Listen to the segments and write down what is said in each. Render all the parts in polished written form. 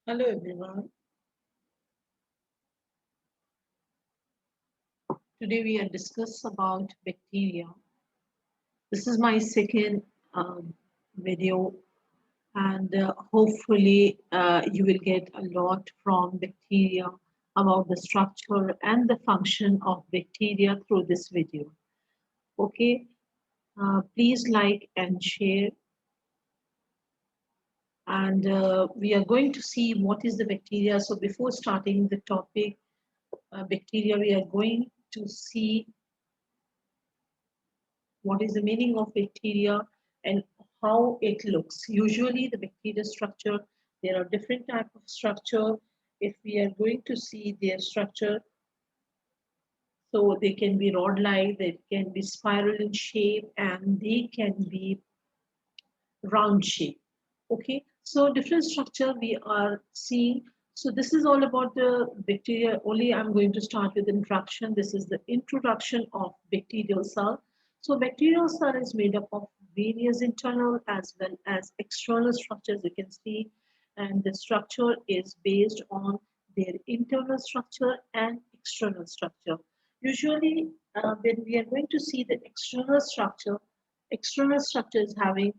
Hello everyone. Today we are discuss about bacteria. This is my second video, and hopefully you will get a lot from bacteria about the structure and the function of bacteria through this video. Okay, please like and share. And we are going to see what is the bacteria. So before starting the topic, bacteria, we are going to see what is the meaning of bacteria and how it looks. Usually the bacteria structure, there are different type of structure. If we are going to see their structure, so they can be rod-like, they can be spiral in shape, and they can be round shape. Okay, so different structure we are seeing. So this is all about the bacteria. Only I'm going to start with introduction. This is the introduction of bacterial cell. So bacterial cell is made up of various internal as well as external structures, you can see, and the structure is based on their internal structure and external structure. Usually when we are going to see the external structure is having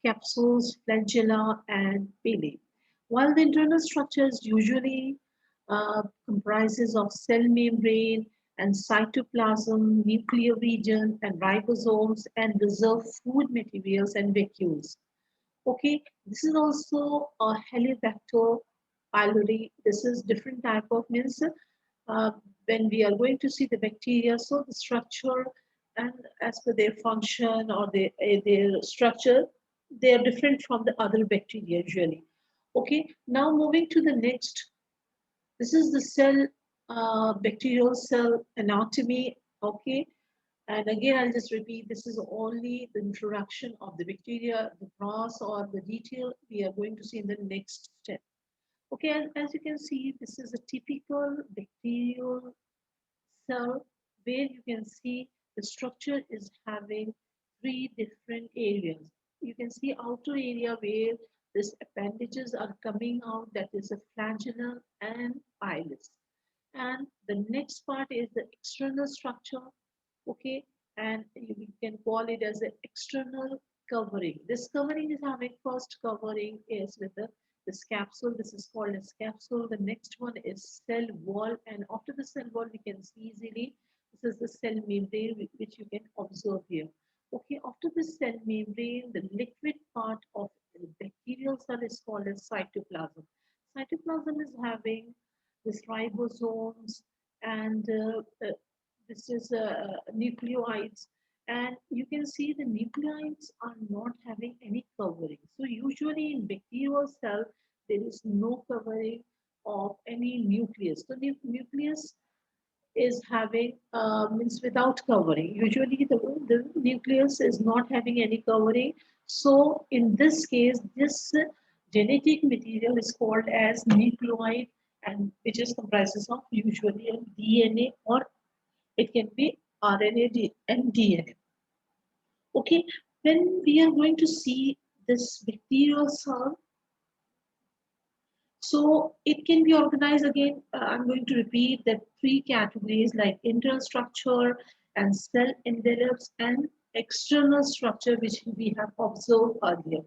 capsules, flagella, and pili. While the internal structures usually comprises of cell membrane and cytoplasm, nuclear region, and ribosomes, and reserve food materials and vacuoles. Okay, this is also a Helicobacter pylori. This is different type of means uh, when we are going to see the bacteria. So the structure and as per their function or their structure, they are different from the other bacteria usually. Okay, now moving to the next. This is the cell, bacterial cell anatomy. Okay, and again, I'll just repeat, this is only the introduction of the bacteria, the cross or the detail we are going to see in the next step. Okay, and as you can see, this is a typical bacterial cell where you can see the structure is having three different areas. You can see outer area where these appendages are coming out, that is a flagellum and pilus. And the next part is the external structure, okay, and you can call it as an external covering. This covering is having first covering is with this capsule. This is called as capsule. The next one is cell wall, and after the cell wall we can see easily this is the cell membrane which you can observe here. Okay, after the cell membrane, the liquid part of the bacterial cell is called as cytoplasm. Cytoplasm is having this ribosomes and this is nucleoids, and you can see the nucleoids are not having any covering. So usually in bacterial cell there is no covering of any nucleus. So the nucleus is having means without covering. Usually the nucleus is not having any covering. So in this case, this genetic material is called as nucleoid, and which is comprises of usually a DNA, or it can be RNA and DNA. Okay, when we are going to see this bacterial cell, so it can be organized again. I'm going to repeat that three categories like internal structure and cell envelopes and external structure, which we have observed earlier.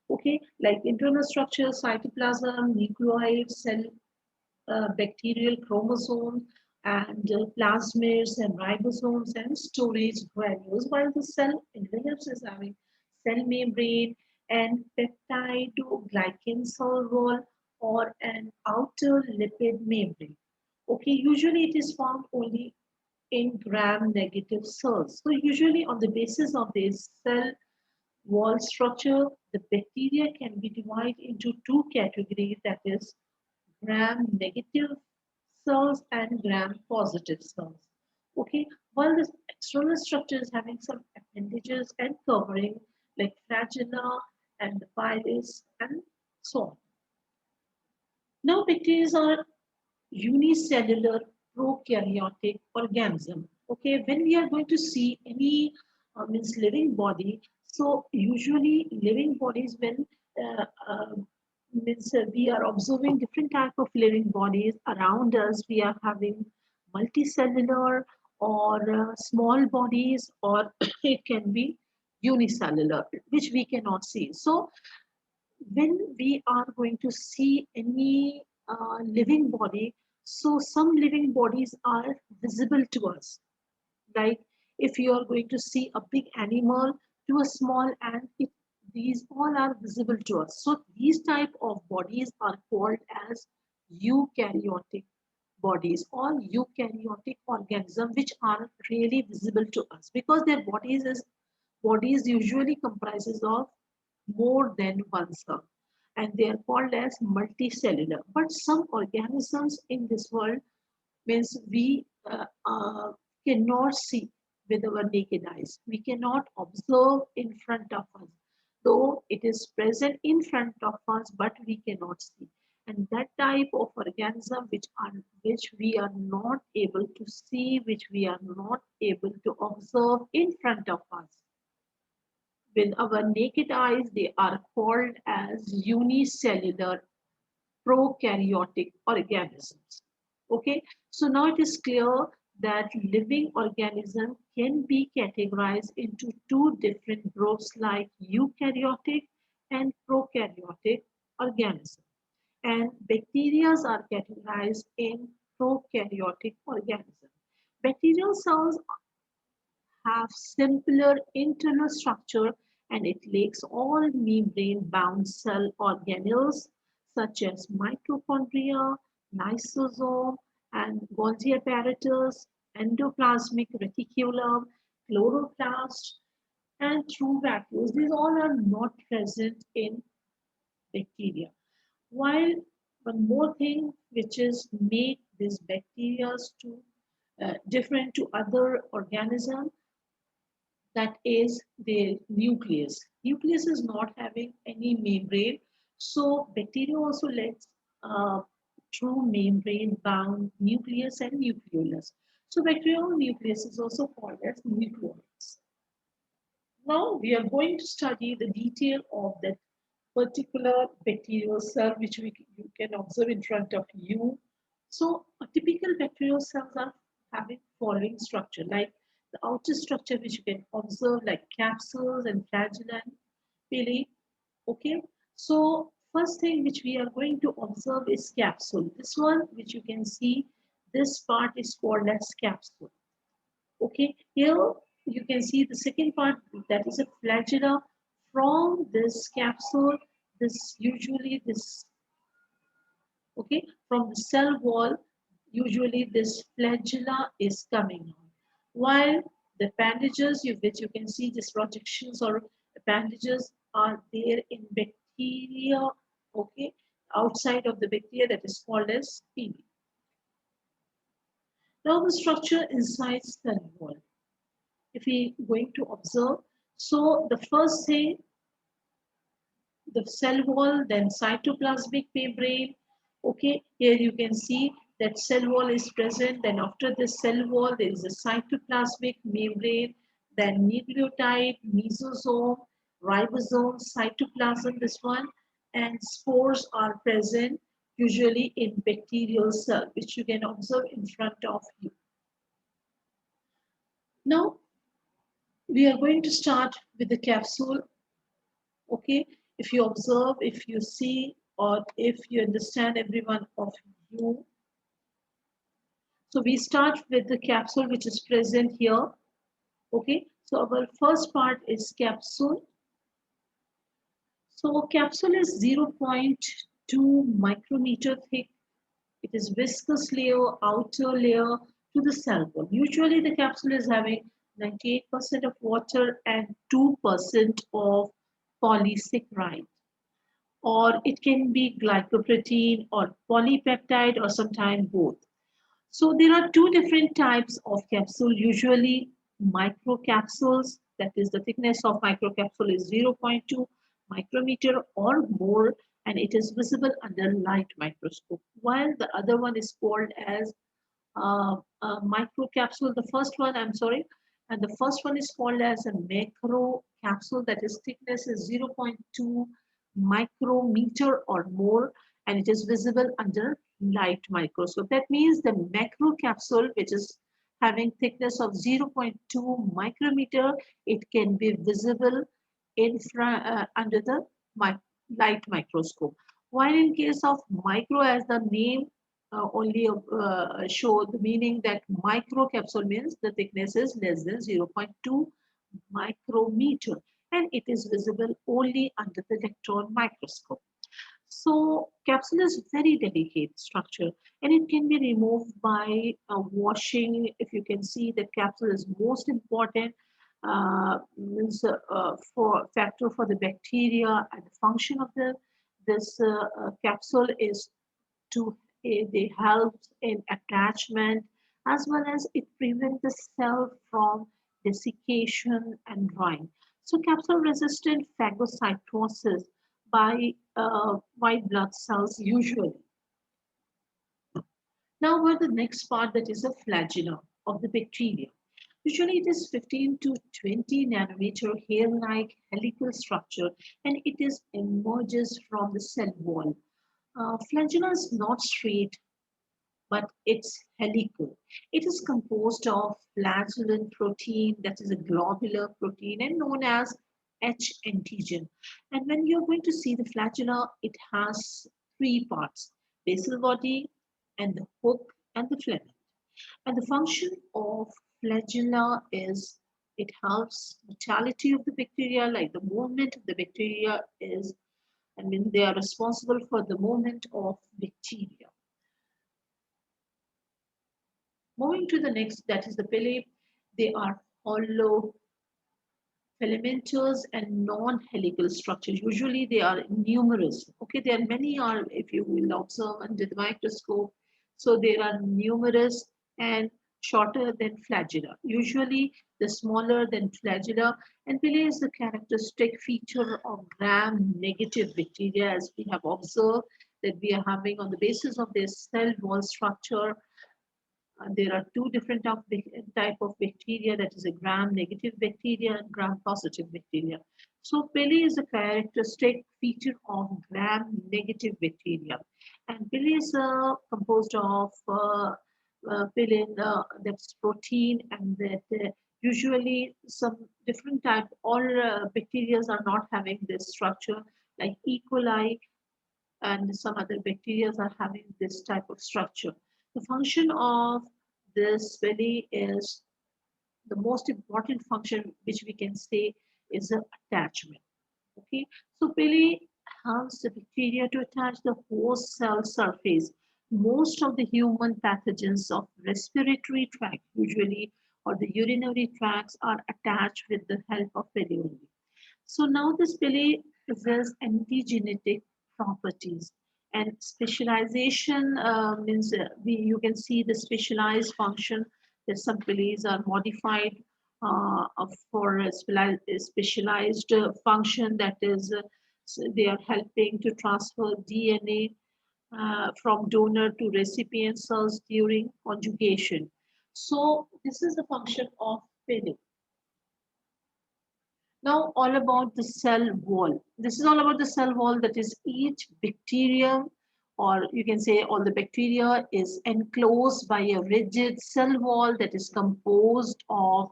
Okay, like internal structure, cytoplasm, nucleoid, cell, bacterial chromosomes, and plasmids and ribosomes and storage granules, while the cell envelopes is having cell membrane and peptidoglycan cell wall or an outer lipid membrane. Okay, usually it is found only in gram-negative cells. So usually on the basis of this cell wall structure, the bacteria can be divided into two categories, that is gram-negative cells and gram-positive cells. Okay, while the external structure is having some appendages and covering like flagella and the pilus and so on. Now, bacteria are unicellular prokaryotic organism. Okay, when we are going to see any means living body, so usually living bodies when uh, uh, means we are observing different type of living bodies around us. We are having multicellular or small bodies, or it can be unicellular, which we cannot see. So when we are going to see any living body, so some living bodies are visible to us, like if you are going to see a big animal to a small ant, these all are visible to us. So these type of bodies are called as eukaryotic bodies or eukaryotic organisms, which are really visible to us because their bodies usually comprises of more than one cell, and they are called as multicellular. But some organisms in this world means we cannot see with our naked eyes. We cannot observe in front of us, though it is present in front of us, but we cannot see. And that type of organism which we are not able to see, which we are not able to observe in front of us with our naked eyes, they are called as unicellular prokaryotic organisms. Okay, so now it is clear that living organism can be categorized into two different groups like eukaryotic and prokaryotic organisms. And bacteria are categorized in prokaryotic organisms. Bacterial cells have simpler internal structure, and it lacks all membrane-bound cell organelles such as mitochondria, lysosome, and Golgi apparatus, endoplasmic reticulum, chloroplast, and true vacuoles. These all are not present in bacteria. While one more thing which is make these bacteria to different to other organisms, that is the nucleus. Nucleus is not having any membrane, so bacteria also lacks true membrane bound nucleus and nucleolus. So bacterial nucleus is also called as nucleoids. Now we are going to study the detail of that particular bacterial cell which you can observe in front of you. So a typical bacterial cells are having following structure, like the outer structure which you can observe like capsules and flagella and pili. Okay, so first thing which we are going to observe is capsule. This one which you can see, this part is called as capsule. Okay, here you can see the second part, that is a flagella. From this capsule, this usually this, okay, from the cell wall, usually this flagella is coming out. While the appendages, which you can see these projections or appendages are there in bacteria, okay, outside of the bacteria, that is called as pili. Now the structure inside cell wall, if we going to observe, so the first thing, the cell wall, then cytoplasmic membrane. Okay, here you can see that cell wall is present. Then after the cell wall, there is a cytoplasmic membrane, then nucleotide, mesosome, ribosome, cytoplasm, this one, and spores are present usually in bacterial cell, which you can observe in front of you. Now, we are going to start with the capsule. Okay, if you observe, if you see, or if you understand, everyone of you. So we start with the capsule which is present here. Okay, so our first part is capsule. So capsule is 0.2 micrometer thick. It is viscous layer, outer layer to the cell wall. Usually the capsule is having 98% of water and 2% of polysaccharide, or it can be glycoprotein or polypeptide or sometimes both. So there are two different types of capsule, usually microcapsules, that is the thickness of microcapsule is 0.2 micrometer or more, and it is visible under light microscope, while the other one is called as microcapsule. The first one, I'm sorry, and the first one is called as a macro capsule, that is thickness is 0.2 micrometer or more, and it is visible under light microscope. That means the macro capsule, which is having thickness of 0.2 micrometer, it can be visible under the light microscope. While in case of micro, as the name only show the meaning that microcapsule means the thickness is less than 0.2 micrometer, and it is visible only under the electron microscope. So capsule is very delicate structure, and it can be removed by washing. If you can see, the capsule is most important means for factor for the bacteria, and the function of this capsule is to they help in attachment, as well as it prevents the cell from desiccation and drying. So capsule resistant phagocytosis by white blood cells usually. Now we're the next part, that is a flagella of the bacteria. Usually it is 15 to 20 nanometer hair-like helical structure, and it is emerges from the cell wall. Flagella is not straight, but it's helical. It is composed of flagellin protein, that is a globular protein, and known as H antigen. And when you're going to see the flagella, it has three parts: basal body, and the hook, and the filament. And the function of flagella is it helps vitality of the bacteria, like the movement of the bacteria is, I mean, they are responsible for the movement of bacteria. Moving to the next, that is the pili. They are hollow filamentous and non-helical structures. Usually they are numerous. Okay, there are many are, if you will observe under the microscope. So there are numerous and shorter than flagella. Usually the smaller than flagella, and pili is the characteristic feature of gram-negative bacteria, as we have observed that we are having on the basis of their cell wall structure. There are two different type of bacteria, that is a gram-negative bacteria and gram-positive bacteria. So pili is a characteristic feature of gram-negative bacteria. And pili is composed of pili, that's protein, and that usually some different type, all bacteria are not having this structure, like E. coli and some other bacteria are having this type of structure. The function of this belly is the most important function, which we can say is the attachment. Okay, so belly helps the bacteria to attach the host cell surface. Most of the human pathogens of respiratory tract usually or the urinary tracts are attached with the help of belly only. So now this belly possesses antigenetic properties, and specialization means you can see the specialized function that some bellies are modified for a specialized function, that is so they are helping to transfer DNA from donor to recipient cells during conjugation. So this is the function of belly. Now, all about the cell wall. This is all about the cell wall, that is each bacterium, or you can say all the bacteria is enclosed by a rigid cell wall that is composed of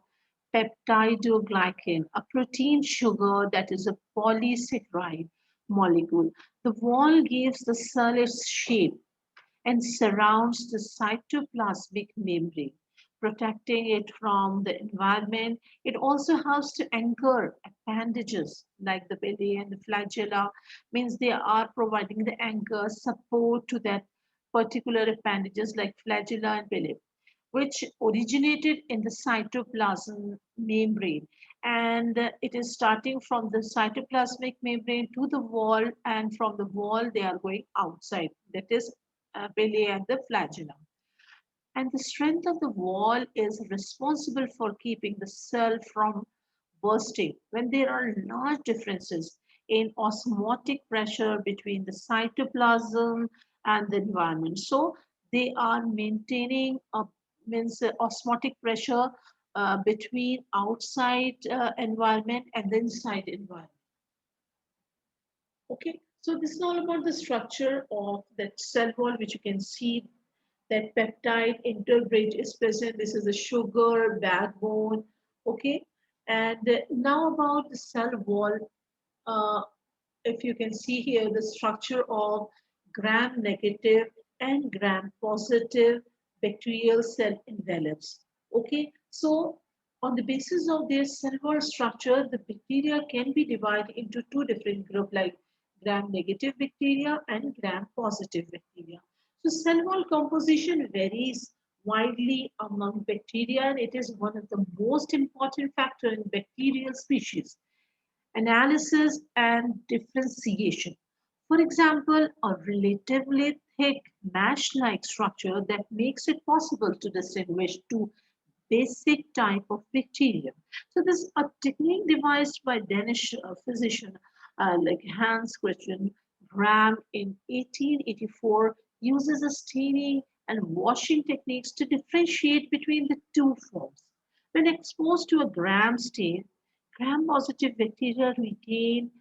peptidoglycan, a protein sugar that is a polysaccharide molecule. The wall gives the cell its shape and surrounds the cytoplasmic membrane, protecting it from the environment. It also helps to anchor appendages like the belly and the flagella, means they are providing the anchor support to that particular appendages like flagella and belly, which originated in the cytoplasm membrane. And it is starting from the cytoplasmic membrane to the wall, and from the wall they are going outside. That is belly and the flagella. And the strength of the wall is responsible for keeping the cell from bursting when there are large differences in osmotic pressure between the cytoplasm and the environment. So they are maintaining a means osmotic pressure between outside environment and the inside environment. Okay, so this is all about the structure of that cell wall, which you can see that peptide interbridge is present. This is the sugar backbone. Okay, and now about the cell wall. Uh, if you can see here, the structure of gram negative and gram positive bacterial cell envelopes. Okay, so on the basis of their cell wall structure, the bacteria can be divided into two different groups, like gram negative bacteria and gram positive bacteria. So cell wall composition varies widely among bacteria, and it is one of the most important factor in bacterial species analysis and differentiation. For example, a relatively thick mesh-like structure that makes it possible to distinguish two basic type of bacteria. So this a technique devised by Danish physician like Hans Christian Gram in 1884 uses a staining and washing techniques to differentiate between the two forms. When exposed to a gram stain, gram-positive bacteria retain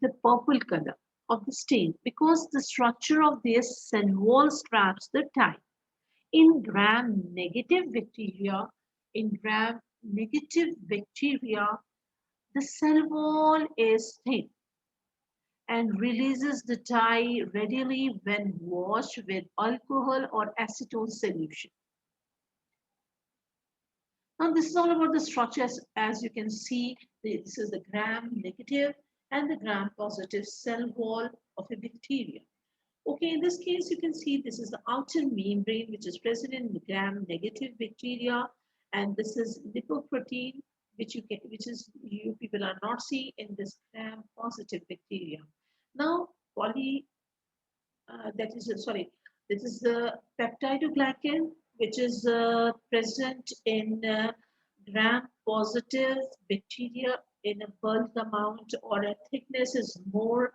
the purple color of the stain because the structure of their cell wall traps the dye. In gram-negative bacteria, the cell wall is thin and releases the dye readily when washed with alcohol or acetone solution. Now, this is all about the structures. As you can see, this is the gram-negative and the gram-positive cell wall of a bacteria. Okay, in this case, you can see this is the outer membrane which is present in gram-negative bacteria, and this is lipoprotein which is you people are not seeing in this gram-positive bacteria. Now, that is sorry, this is the peptidoglycan which is present in gram-positive bacteria in a bulk amount or a thickness is more,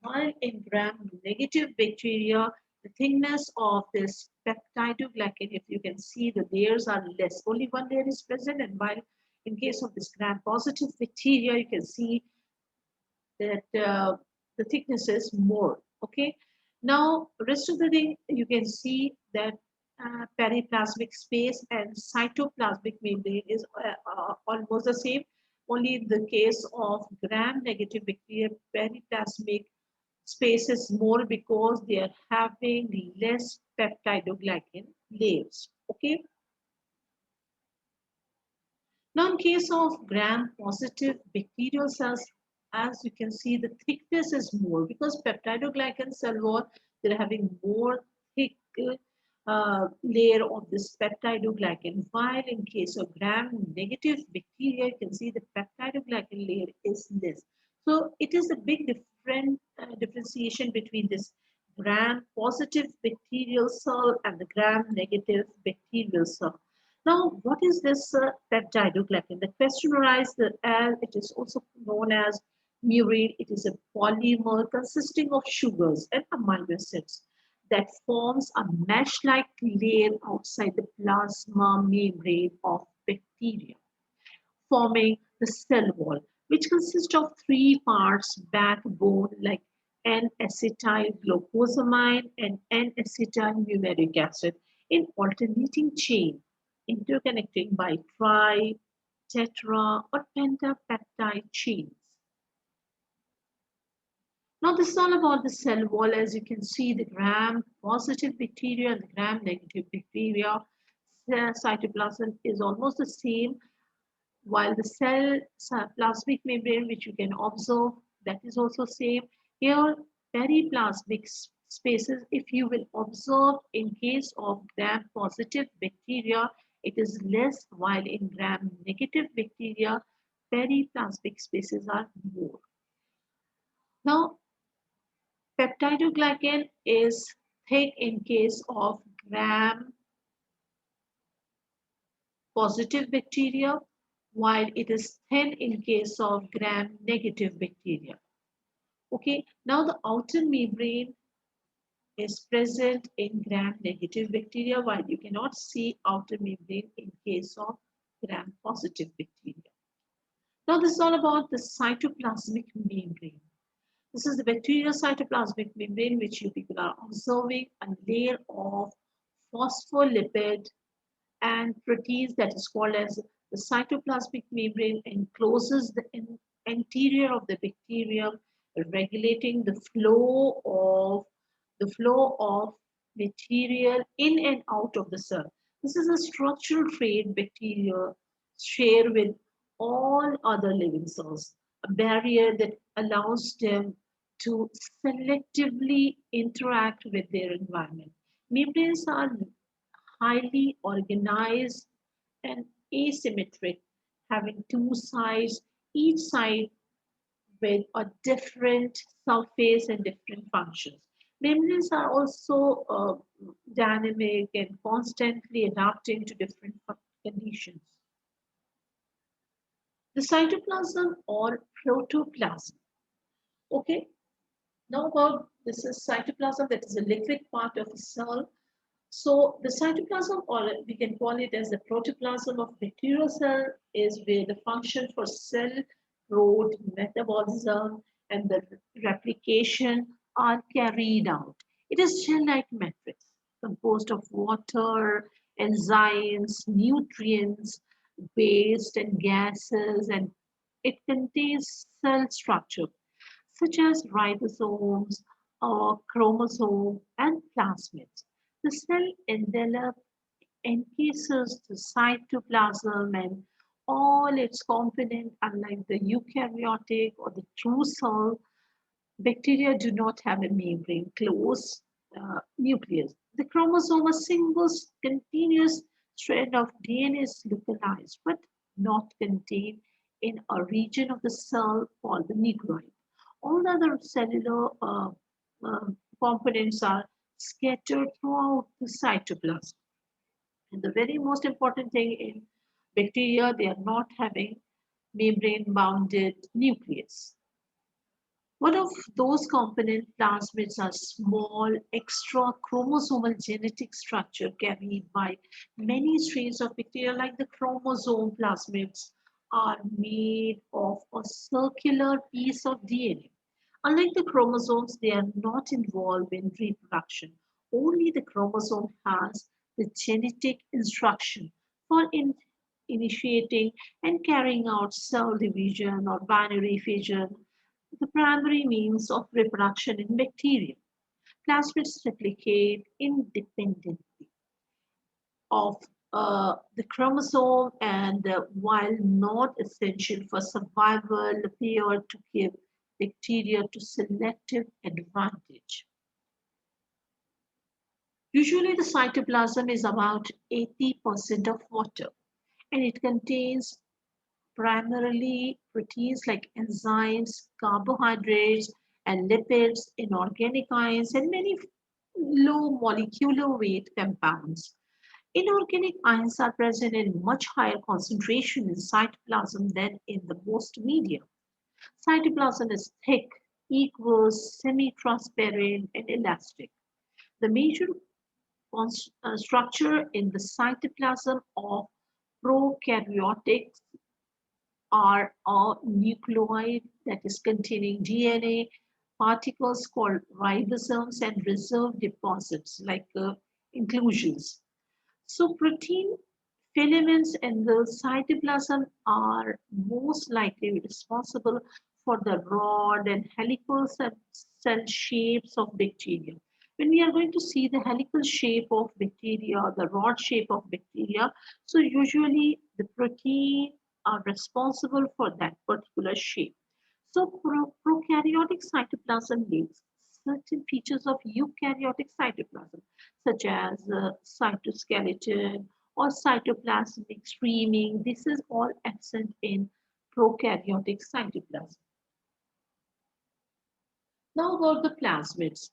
while in gram-negative bacteria, the thickness of this peptidoglycan, if you can see, the layers are less. Only one layer is present, and while in case of this gram-positive bacteria, you can see that the thickness is more. Okay. Now, rest of the thing, you can see that periplasmic space and cytoplasmic membrane is almost the same. Only in the case of gram-negative bacteria, periplasmic space is more because they are having less peptidoglycan layers. Okay. Now, in case of gram-positive bacterial cells, as you can see, the thickness is more because peptidoglycan cell wall, they're having more thick layer of this peptidoglycan. While in case of gram-negative bacteria, you can see the peptidoglycan layer is less. So it is a big differentiation between this gram-positive bacterial cell and the gram-negative bacterial cell. Now, what is this peptidoglycan? The question arises as it is also known as murine. It is a polymer consisting of sugars and amino acids that forms a mesh-like layer outside the plasma membrane of bacteria, forming the cell wall, which consists of three parts: backbone, like N-acetyl-glucosamine and N-acetyl-numeric acid, in alternating chain, interconnecting by tri, tetra, or pentapeptide chains. Now, this is all about the cell wall. As you can see, the gram-positive bacteria and the gram-negative bacteria, cytoplasm is almost the same, while the plasmic membrane, which you can observe, that is also same. Here, periplasmic spaces, if you will observe in case of gram-positive bacteria, it is less, while in gram-negative bacteria, periplasmic spaces are more. Now, peptidoglycan is thick in case of gram-positive bacteria, while it is thin in case of gram-negative bacteria. Okay, now the outer membrane is present in gram-negative bacteria, while you cannot see outer membrane in case of gram-positive bacteria. Now this is all about the cytoplasmic membrane. This is the bacterial cytoplasmic membrane, which you people are observing, a layer of phospholipid and proteins that is called as the cytoplasmic membrane encloses the interior of the bacterium, regulating the flow of material in and out of the cell. This is a structural trait bacteria share with all other living cells, a barrier that allows them to selectively interact with their environment. Membranes are highly organized and asymmetric, having two sides, each side with a different surface and different functions. Membranes are also dynamic and constantly adapting to different conditions. The cytoplasm or protoplasm. Okay, now about this is cytoplasm, that is a liquid part of a cell. So the cytoplasm, or we can call it as the protoplasm of bacterial cell, is where the function for cell growth, metabolism, and the replication are carried out. It is gel-like matrix composed of water, enzymes, nutrients, waste, and gases, and it contains cell structure such as ribosomes or chromosome and plasmids. The cell envelope encases the cytoplasm and all its components, unlike the eukaryotic or the true cell. Bacteria do not have a membrane closed nucleus. The chromosome, a single continuous strand of DNA, is localized but not contained in a region of the cell called the nucleoid. All the other cellular uh, components are scattered throughout the cytoplasm. And the very most important thing in bacteria, they are not having membrane bounded nucleus. One of those component plasmids are small extra chromosomal genetic structure carried by many strains of bacteria, like the chromosome. Plasmids are made of a circular piece of DNA. Unlike the chromosomes, they are not involved in reproduction. Only the chromosome has the genetic instruction for initiating and carrying out cell division or binary fission, the primary means of reproduction in bacteria. Plasmids replicate independently of the chromosome and while not essential for survival appear to give bacteria to selective advantage. Usually the cytoplasm is about 80% of water and it contains primarily proteins like enzymes, carbohydrates, and lipids, inorganic ions, and many low molecular weight compounds. Inorganic ions are present in much higher concentration in cytoplasm than in the most media. Cytoplasm is thick, aqueous, semi-transparent, and elastic. The major structure in the cytoplasm of prokaryotic are a nucleoid that is containing DNA, particles called ribosomes, and reserve deposits like inclusions. So protein filaments in the cytoplasm are most likely responsible for the rod and helical cell shapes of bacteria. When we are going to see the helical shape of bacteria, the rod shape of bacteria, so usually the protein are responsible for that particular shape. So prokaryotic cytoplasm makes certain features of eukaryotic cytoplasm, such as cytoskeleton or cytoplasmic streaming. This is all absent in prokaryotic cytoplasm. Now about the plasmids.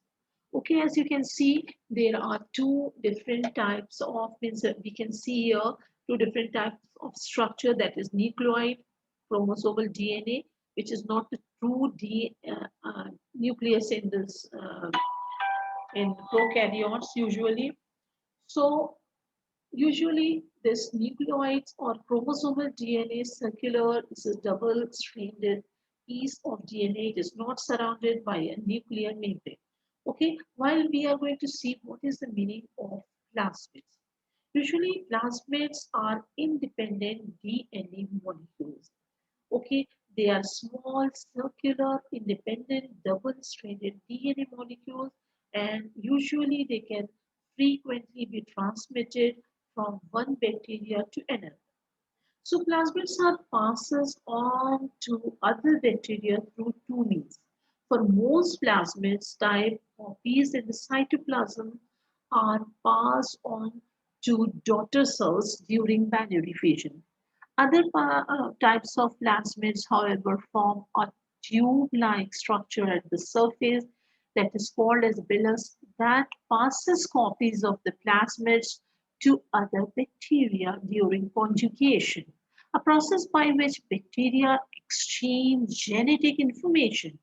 Okay, as you can see, there are two different types of, means we can see here two different types of structure, that is nucleoid, chromosomal DNA, which is not the true nucleus in this in prokaryotes usually. So usually this nucleoids or chromosomal DNA is circular, this is double stranded piece of DNA. It is not surrounded by a nuclear membrane. Okay, while we are going to see what is the meaning of plasmids. Usually, plasmids are independent DNA molecules. Okay, they are small, circular, independent, double-stranded DNA molecules, and usually they can frequently be transmitted from one bacteria to another. So plasmids are passes on to other bacteria through two means. For most plasmids, type copies in the cytoplasm are passed on to daughter cells during binary fission. Other types of plasmids, however, form a tube-like structure at the surface that is called as villus that passes copies of the plasmids to other bacteria during conjugation, a process by which bacteria exchange genetic information.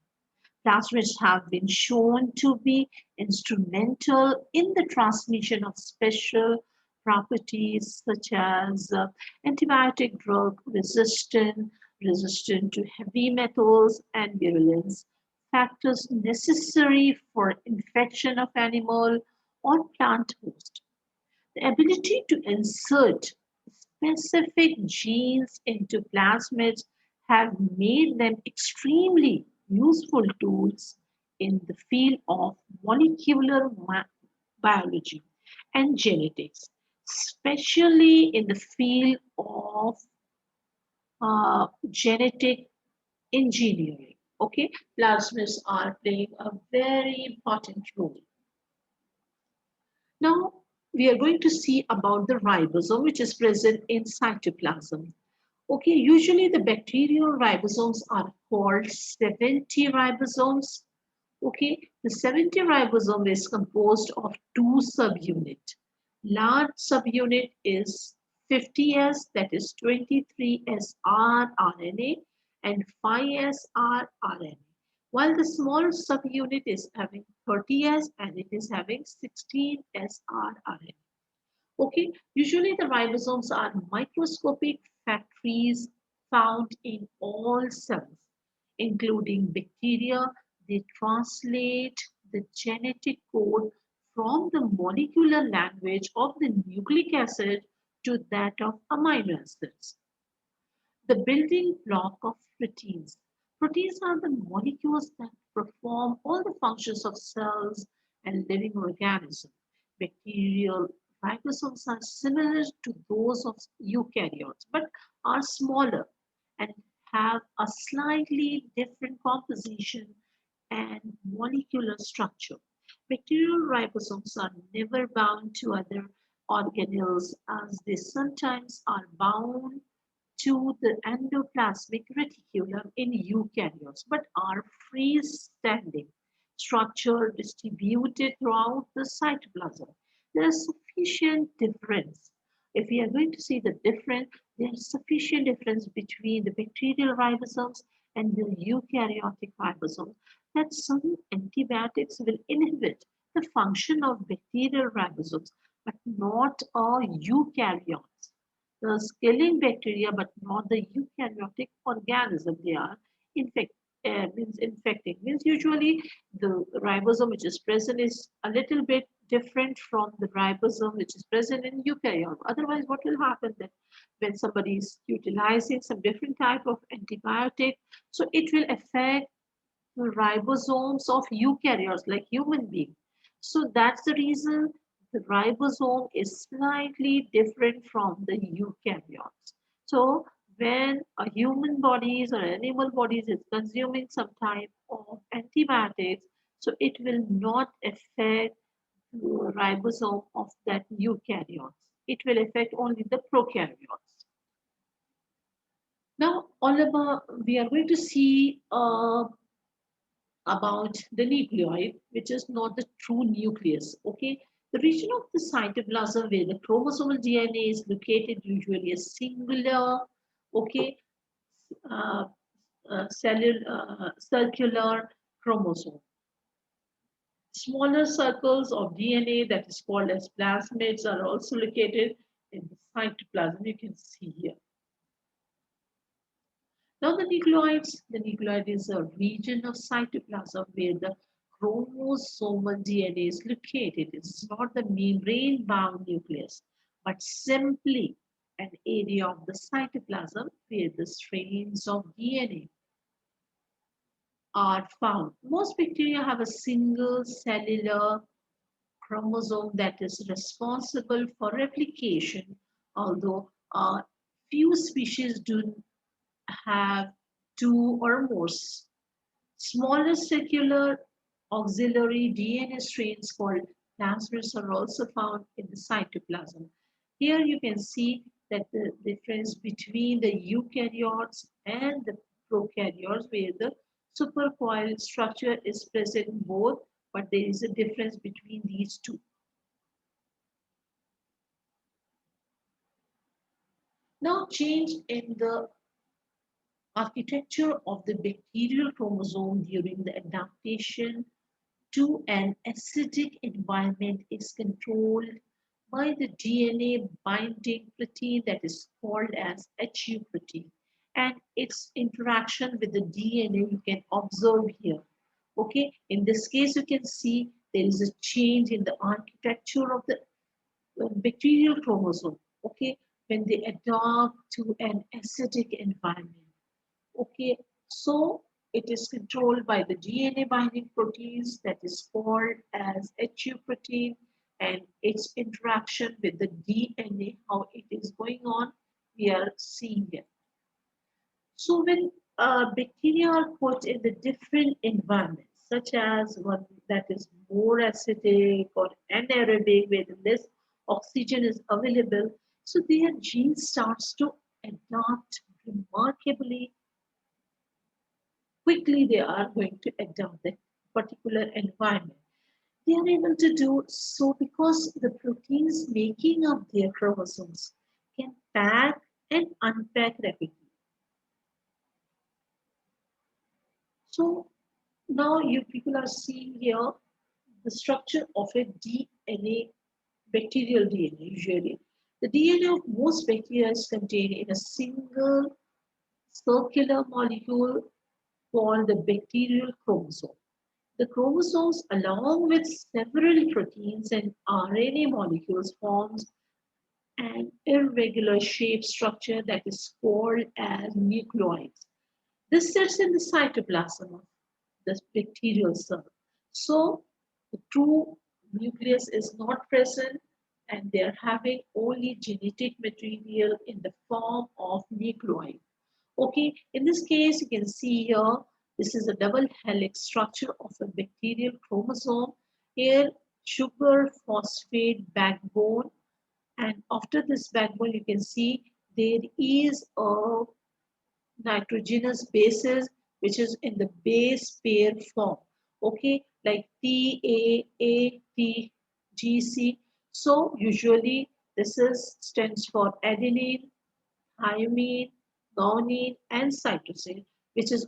Plasmids have been shown to be instrumental in the transmission of special properties such as antibiotic drug resistant to heavy metals, and virulence, factors necessary for infection of animal or plant host. The ability to insert specific genes into plasmids have made them extremely useful tools in the field of molecular biology and genetics, especially in the field of genetic engineering. Okay, plasmids are playing a very important role. Now, we are going to see about the ribosome, which is present in cytoplasm. Okay, usually the bacterial ribosomes are called 70 ribosomes. Okay, the 70 ribosome is composed of two subunits. Large subunit is 50S, that is 23SR RNA, and 5SR RNA, while the small subunit is having 30S and it is having 16SR RNA. Okay, usually the ribosomes are microscopic factories found in all cells, including bacteria. They translate the genetic code from the molecular language of the nucleic acid to that of amino acids. The building block of proteins. Proteins are the molecules that perform all the functions of cells and living organisms. Bacterial ribosomes are similar to those of eukaryotes but are smaller and have a slightly different composition and molecular structure. Bacterial ribosomes are never bound to other organelles as they sometimes are bound to the endoplasmic reticulum in eukaryotes, but are freestanding structure distributed throughout the cytoplasm. There is sufficient difference. If we are going to see the difference, there is sufficient difference between the bacterial ribosomes and the eukaryotic ribosomes that some antibiotics will inhibit the function of bacterial ribosomes, but not all eukaryotes. The killing bacteria, but not the eukaryotic organism they are infect, means infecting. Means usually the ribosome which is present is a little bit different from the ribosome which is present in eukaryote. Otherwise, what will happen that when somebody is utilizing some different type of antibiotic, so it will affect the ribosomes of eukaryotes like human beings. So that's the reason the ribosome is slightly different from the eukaryotes. So when a human bodies or animal bodies is consuming some type of antibiotics, so it will not affect the ribosome of that eukaryotes. It will affect only the prokaryotes. Now, all about we are going to see about the nucleoid, which is not the true nucleus. Okay, the region of the cytoplasm where the chromosomal DNA is located, usually a singular, okay, uh, circular chromosome. Smaller circles of DNA that is called as plasmids are also located in the cytoplasm. You can see here. Now the nucleoid is a region of cytoplasm where the chromosomal DNA is located. It's not the membrane-bound nucleus, but simply an area of the cytoplasm where the strands of DNA are found. Most bacteria have a single cellular chromosome that is responsible for replication, although few species do have two or more. Smaller circular auxiliary DNA strains called plasmids are also found in the cytoplasm. Here you can see that the difference between the eukaryotes and the prokaryotes, where the supercoiled structure is present in both, but there is a difference between these two. Now, change in the architecture of the bacterial chromosome during the adaptation to an acidic environment is controlled by the DNA binding protein that is called as HU protein, and its interaction with the DNA you can observe here. Okay, in this case you can see there is a change in the architecture of the bacterial chromosome. Okay, when they adapt to an acidic environment. Okay, so it is controlled by the DNA binding proteins that is called as HU protein, and its interaction with the DNA, how it is going on, we are seeing it. So when bacteria are put in the different environments, such as one that is more acidic or anaerobic, where less oxygen is available, so their gene starts to adapt remarkably quickly. They are going to adapt that particular environment. They are able to do so because the proteins making up their chromosomes can pack and unpack rapidly. So now you people are seeing here the structure of a DNA, bacterial DNA usually. The DNA of most bacteria is contained in a single circular molecule called the bacterial chromosome. The chromosomes, along with several proteins and RNA molecules, forms an irregular shaped structure that is called as nucleoids. This sits in the cytoplasm of the bacterial cell. So the true nucleus is not present, and they are having only genetic material in the form of nucleoid. Okay, in this case, you can see here, this is a double helix structure of a bacterial chromosome. Here, sugar phosphate backbone, and after this backbone, you can see there is a nitrogenous bases which is in the base pair form. Okay, like TAATGC. So usually this is stands for adenine, thymine, guanine, and cytosine, which is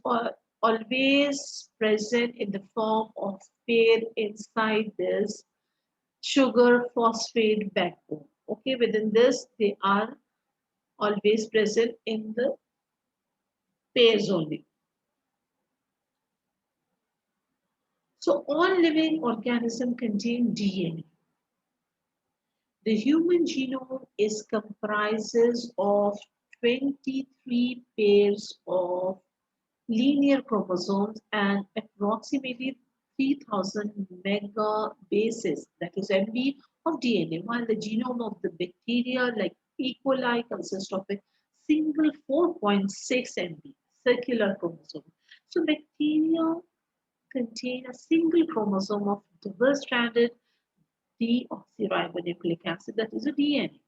always present in the form of pair inside this sugar phosphate backbone. Okay, within this, they are always present in the pairs only. So all living organisms contain DNA. The human genome is comprises of 23 pairs of linear chromosomes and approximately 3000 megabases, that is MB, of DNA, while the genome of the bacteria like E. coli consists of a single 4.6 MB circular chromosome. So bacteria contain a single chromosome of double-stranded deoxyribonucleic acid, that is a DNA.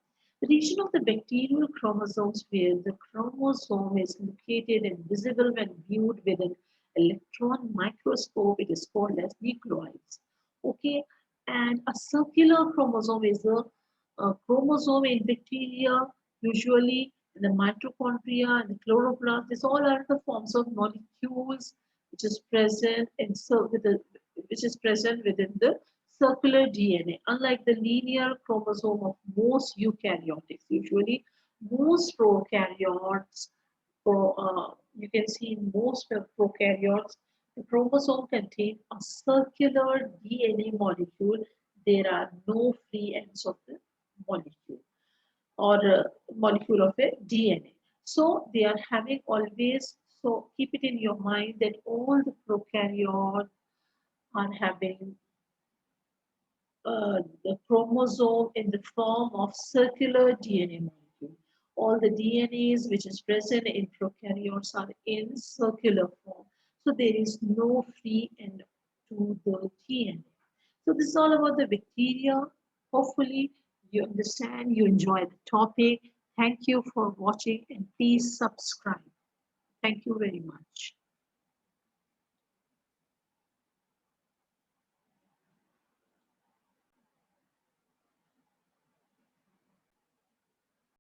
The region of the bacterial chromosomes where the chromosome is located and visible when viewed with an electron microscope, it is called as nucleoids. Okay, and a circular chromosome is a chromosome in bacteria, usually in the mitochondria and the chloroplast. These all are the forms of molecules which is present in which is present within the circular DNA. Unlike the linear chromosome of most eukaryotes, usually most prokaryotes You can see in most of prokaryotes, the chromosome contains a circular DNA molecule. There are no free ends of the molecule or molecule of a DNA. So they are having always, so keep it in your mind that all the prokaryotes are having the chromosome in the form of circular DNA molecule. All the DNAs which is present in prokaryotes are in circular form. So there is no free end to the DNA. So this is all about the bacteria. Hopefully you understand, you enjoy the topic. Thank you for watching and please subscribe. Thank you very much.